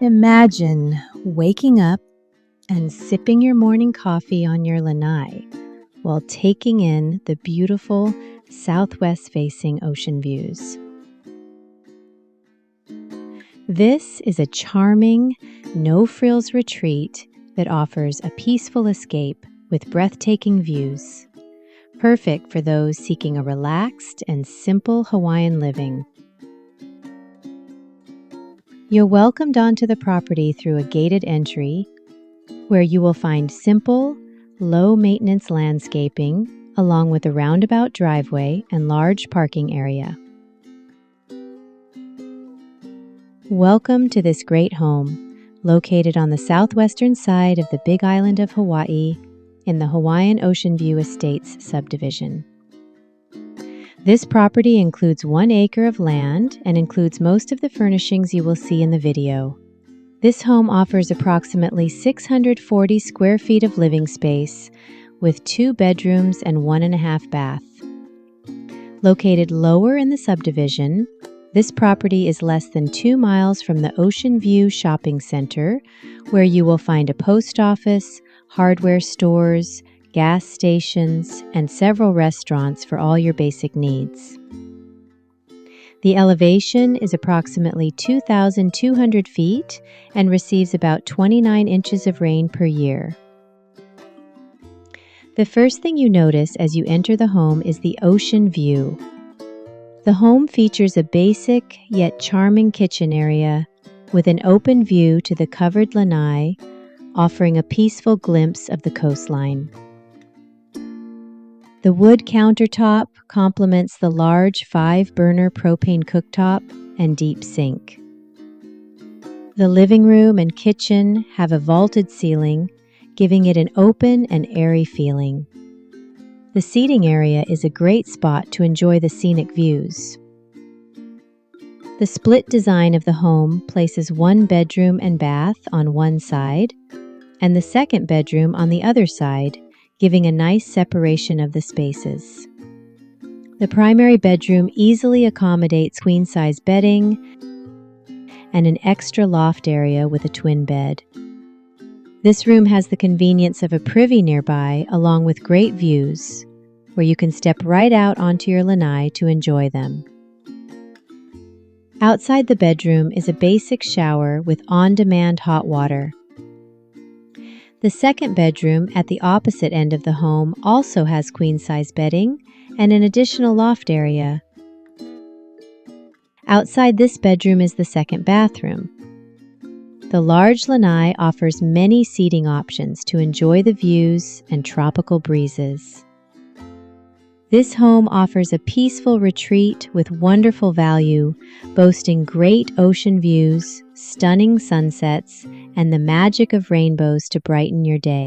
Imagine waking up and sipping your morning coffee on your lanai while taking in the beautiful southwest-facing ocean views. This is a charming, no-frills retreat that offers a peaceful escape with breathtaking views, perfect for those seeking a relaxed and simple Hawaiian living. You're welcomed onto the property through a gated entry where you will find simple, low-maintenance landscaping along with a roundabout driveway and large parking area. Welcome to this great home, located on the southwestern side of the Big Island of Hawaii in the Hawaiian Ocean View Estates subdivision. This property includes 1 acre of land and includes most of the furnishings you will see in the video. This home offers approximately 640 square feet of living space with 2 bedrooms and 1.5 bath. Located lower in the subdivision, this property is less than 2 miles from the Ocean View Shopping Center, where you will find a post office, hardware stores, gas stations, and several restaurants for all your basic needs. The elevation is approximately 2,200 feet and receives about 29 inches of rain per year. The first thing you notice as you enter the home is the ocean view. The home features a basic yet charming kitchen area with an open view to the covered lanai, offering a peaceful glimpse of the coastline. The wood countertop complements the large 5-burner propane cooktop and deep sink. The living room and kitchen have a vaulted ceiling, giving it an open and airy feeling. The seating area is a great spot to enjoy the scenic views. The split design of the home places 1 bedroom and bath on one side and the 2nd bedroom on the other side, giving a nice separation of the spaces. The primary bedroom easily accommodates queen-size bedding and an extra loft area with a twin bed. This room has the convenience of a privy nearby, along with great views, where you can step right out onto your lanai to enjoy them. Outside the bedroom is a basic shower with on-demand hot water. The 2nd bedroom at the opposite end of the home also has queen-size bedding and an additional loft area. Outside this bedroom is the 2nd bathroom. The large lanai offers many seating options to enjoy the views and tropical breezes. This home offers a peaceful retreat with wonderful value, boasting great ocean views, stunning sunsets, and the magic of rainbows to brighten your day.